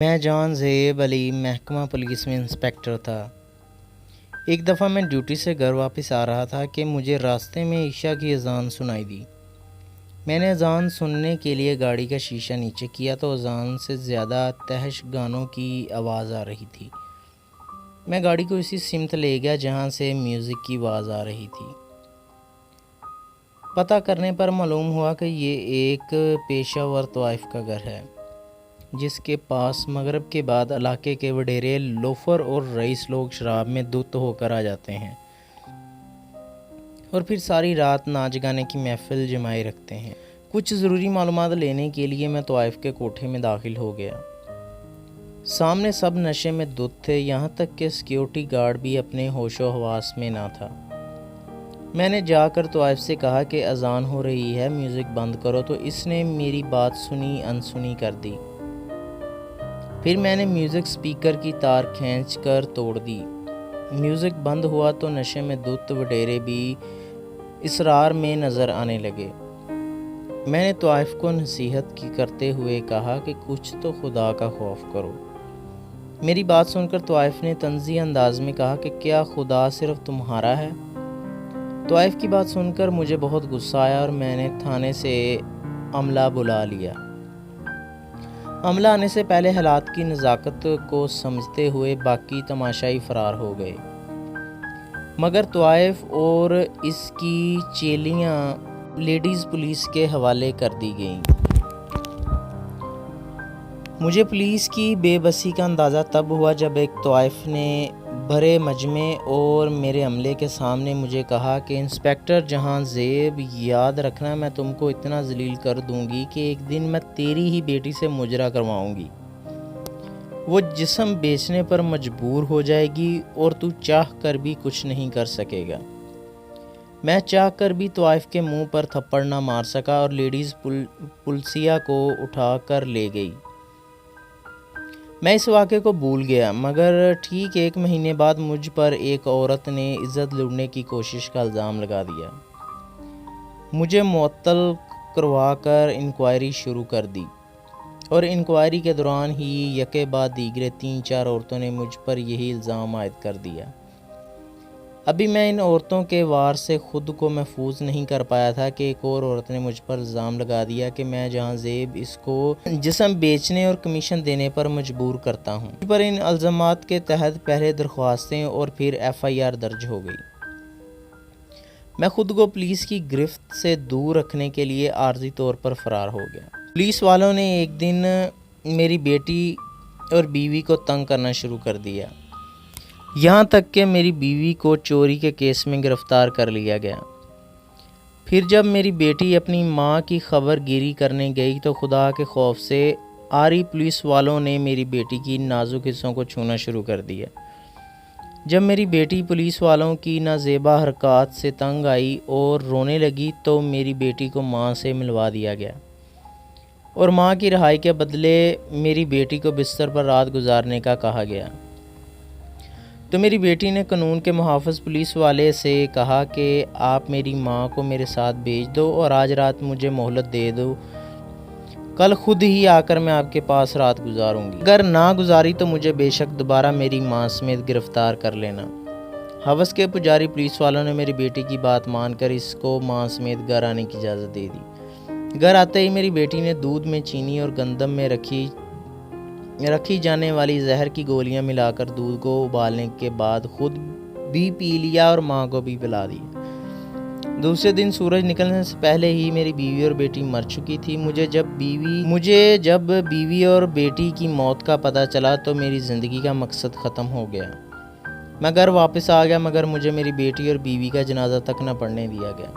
میں جان زیب علی محکمہ پولیس میں انسپیکٹر تھا۔ ایک دفعہ میں ڈیوٹی سے گھر واپس آ رہا تھا کہ مجھے راستے میں عشاء کی اذان سنائی دی۔ میں نے اذان سننے کے لیے گاڑی کا شیشہ نیچے کیا تو اذان سے زیادہ تہش گانوں کی آواز آ رہی تھی۔ میں گاڑی کو اسی سمت لے گیا جہاں سے میوزک کی آواز آ رہی تھی۔ پتہ کرنے پر معلوم ہوا کہ یہ ایک پیشہ ور طوائف کا گھر ہے، جس کے پاس مغرب کے بعد علاقے کے وڈیرے لوفر اور رئیس لوگ شراب میں دھت ہو کر آ جاتے ہیں اور پھر ساری رات ناچ گانے کی محفل جمائے رکھتے ہیں۔ کچھ ضروری معلومات لینے کے لیے میں طوائف کے کوٹھے میں داخل ہو گیا۔ سامنے سب نشے میں دھت تھے، یہاں تک کہ سیکیورٹی گارڈ بھی اپنے ہوش و حواس میں نہ تھا۔ میں نے جا کر طوائف سے کہا کہ اذان ہو رہی ہے، میوزک بند کرو، تو اس نے میری بات سنی انسنی کر دی۔ پھر میں نے میوزک سپیکر کی تار کھینچ کر توڑ دی۔ میوزک بند ہوا تو نشے میں دھت وڈیرے بھی اسرار میں نظر آنے لگے۔ میں نے طوائف کو نصیحت کرتے ہوئے کہا کہ کچھ تو خدا کا خوف کرو۔ میری بات سن کر طوائف نے طنزی انداز میں کہا کہ کیا خدا صرف تمہارا ہے؟ طوائف کی بات سن کر مجھے بہت غصہ آیا اور میں نے تھانے سے عملہ بلا لیا۔ عملہ آنے سے پہلے حالات کی نزاکت کو سمجھتے ہوئے باقی تماشائی فرار ہو گئے، مگر طوائف اور اس کی چیلیاں لیڈیز پولیس کے حوالے کر دی گئیں۔ مجھے پولیس کی بے بسی کا اندازہ تب ہوا جب ایک طوائف نے بھرے مجمع اور میرے عملے کے سامنے مجھے کہا کہ انسپیکٹر جہاں زیب، یاد رکھنا میں تم کو اتنا ذلیل کر دوں گی کہ ایک دن میں تیری ہی بیٹی سے مجرا کرواؤں گی۔ وہ جسم بیچنے پر مجبور ہو جائے گی اور تو چاہ کر بھی کچھ نہیں کر سکے گا۔ میں چاہ کر بھی طوائف کے منہ پر تھپڑ نہ مار سکا اور لیڈیز پولیسیا کو اٹھا کر لے گئی۔ میں اس واقعے کو بھول گیا، مگر ٹھیک ایک مہینے بعد مجھ پر ایک عورت نے عزت لوٹنے کی کوشش کا الزام لگا دیا۔ مجھے معطل کروا کر انکوائری شروع کر دی اور انکوائری کے دوران ہی یکے بعد دیگرے 3-4 عورتوں نے مجھ پر یہی الزام عائد کر دیا۔ ابھی میں ان عورتوں کے وار سے خود کو محفوظ نہیں کر پایا تھا کہ ایک اور عورت نے مجھ پر الزام لگا دیا کہ میں جہاں زیب اس کو جسم بیچنے اور کمیشن دینے پر مجبور کرتا ہوں۔ مجھ پر ان الزامات کے تحت پہلے درخواستیں اور پھر FIR درج ہو گئی۔ میں خود کو پولیس کی گرفت سے دور رکھنے کے لیے عارضی طور پر فرار ہو گیا۔ پولیس والوں نے ایک دن میری بیٹی اور بیوی کو تنگ کرنا شروع کر دیا، یہاں تک کہ میری بیوی کو چوری کے کیس میں گرفتار کر لیا گیا۔ پھر جب میری بیٹی اپنی ماں کی خبر گیری کرنے گئی تو خدا کے خوف سے آری پولیس والوں نے میری بیٹی کی نازک حصوں کو چھونا شروع کر دیا۔ جب میری بیٹی پولیس والوں کی نازیبا حرکات سے تنگ آئی اور رونے لگی تو میری بیٹی کو ماں سے ملوا دیا گیا اور ماں کی رہائی کے بدلے میری بیٹی کو بستر پر رات گزارنے کا کہا گیا۔ تو میری بیٹی نے قانون کے محافظ پولیس والے سے کہا کہ آپ میری ماں کو میرے ساتھ بھیج دو اور آج رات مجھے مہلت دے دو، کل خود ہی آ کر میں آپ کے پاس رات گزاروں گی، اگر نہ گزاری تو مجھے بے شک دوبارہ میری ماں سمیت گرفتار کر لینا۔ حوث کے پجاری پولیس والوں نے میری بیٹی کی بات مان کر اس کو ماں سمیت گھر آنے کی اجازت دے دی۔ گھر آتے ہی میری بیٹی نے دودھ میں چینی اور گندم میں رکھی جانے والی زہر کی گولیاں ملا کر دودھ کو ابالنے کے بعد خود بھی پی لیا اور ماں کو بھی پلا دیا۔ دوسرے دن سورج نکلنے سے پہلے ہی میری بیوی اور بیٹی مر چکی تھی۔ مجھے جب بیوی اور بیٹی کی موت کا پتہ چلا تو میری زندگی کا مقصد ختم ہو گیا۔ میں گھر واپس آ گیا، مگر مجھے میری بیٹی اور بیوی کا جنازہ تک نہ پڑھنے دیا گیا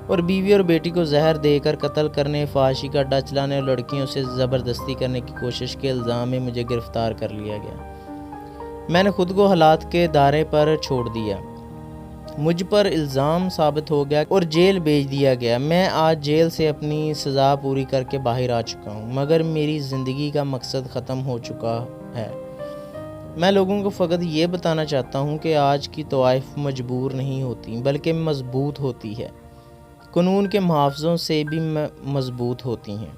اور بیوی اور بیٹی کو زہر دے کر قتل کرنے، فحاشی کا اڈا چلانے اور لڑکیوں سے زبردستی کرنے کی کوشش کے الزام میں مجھے گرفتار کر لیا گیا۔ میں نے خود کو حالات کے دائرے پر چھوڑ دیا، مجھ پر الزام ثابت ہو گیا اور جیل بھیج دیا گیا۔ میں آج جیل سے اپنی سزا پوری کر کے باہر آ چکا ہوں، مگر میری زندگی کا مقصد ختم ہو چکا ہے۔ میں لوگوں کو فقط یہ بتانا چاہتا ہوں کہ آج کی طوائف مجبور نہیں ہوتی بلکہ مضبوط ہوتی ہے، قانون کے محافظوں سے بھی مضبوط ہوتی ہیں۔